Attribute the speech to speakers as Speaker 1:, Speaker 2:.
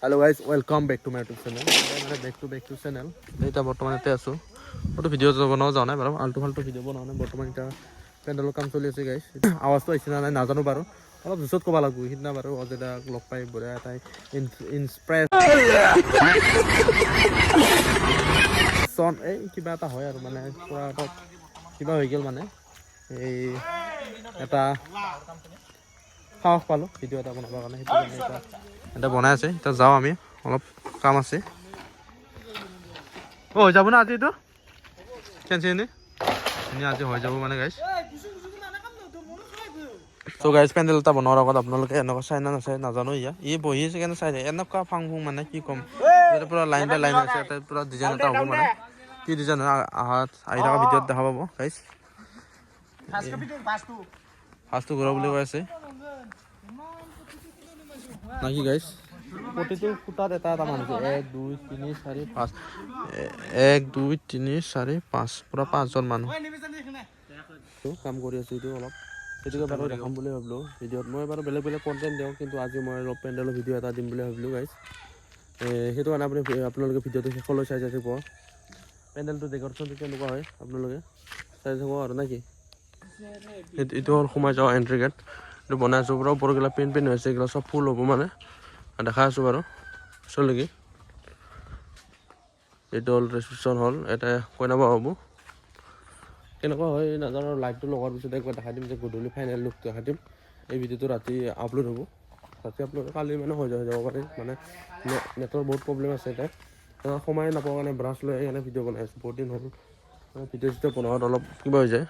Speaker 1: Hello guys, welcome back to my YouTube channel. Back to channel. Eta বৰ্তমান এতে আছো। ওটো video বনাও যাও নাই বাৰু আলটু ফালটু ভিডিও বনাও নাই বৰ্তমান এটা পেন্ডেলৰ কাম চলি আছে গাইস। আৱাজটো আহিছে না নাই নাজানো বাৰু। অলপ জুছত কবা লাগব হিদনা বাৰু অজেদা লগ পাই বঢ়িয়া এটাই ইনস্পিৰেচন এই কিবা এটা হয় আৰু মানে পুৰা কিবা হৈ গেল মানে এই এটা সাহস পালো ভিডিও এটা বনাবৰ কাৰণে সেইটো কাৰণে এটা বনাই আছে এটা যাও আমি অলপ কাম আছে ও হৈ যাব না আজি তো কেনছে নি আজি হৈ যাব মানে গাইস তো গাইস পেন্ডেল এটা বনোৱাৰ আগত আপোনালোকে এনেকুৱা চাই না নাচাই নাজানো ইয়া ই বহি আছে কেনে চাই এনেকুৱা ফাং ফুং মানে কি কম এটা পুৰা লাইন বাই লাইন আছে এটা পুৰা ডিজাইন এটা হ'ব মানে কি ডিজাইন আহাত আহি থকা ভিডিঅ'ত দেখা পাব গাইস ফাষ্টটো ঘূৰা বুলি কৈ আছে নাকি গাইস প্ৰতিটো ফুটাত এটা এটা মানুহ 1 2 3 4 5 1 2 3 4 5 পুৰা 5 জন মানুহ কাম কৰি আছে এইটো অলপ এটোকে বাৰু দেখাম বুলি ভাবিলো ভিডিঅ'ত মই বাৰু বেলেগ বেলেগ কন্টেন্ট দিও কিন্তু আজি মই অলপ পেন্ডেলৰ ভিডিঅ' এটা দিম বুলি ভাবিলো গাইস হেতু কাৰণে আপোনালোকে ভিডিঅ'টো ফলো চাই থাকিব পেন্ডেলটো ডেকৰেশ্যনটো কেনেকুৱা হয় আপোনালোকে চাই থাকিব আৰু নাকি এইটো হ'ল সোমাই যাও এন্ট্ৰি গেট এইটো বনাই আছো পুৰা ওপৰগিলা পেন হৈছে এগুলা সব ফুল হ'ব মানে দেখা আছো বাৰু চলকি এইটো হ'ল ৰিসেপশন হল এটা কইনাবা হ'ব কেনেকুৱা হয় নাজানো লাইটটো লগাৰ পিছত একবাৰ দেখাই দিম যে গধূলি ফাইনেল লুকটো দেখাই দিম এই ভিডিঅ'টো ৰাতি আপলোড হ'ব ৰাতি আপলোড কালি মানে হৈ যাব পাৰে মানে নেটৰ বহুত প্ৰব্লেম আছে এটা সময় নাপাওঁ কাৰণে ব্ৰাছ লৈ এনে ভিডিঅ' বনাই আছো বহুত দিন হ'ল ভিডিঅ' বনোৱাত অলপ কিবা হৈ যায়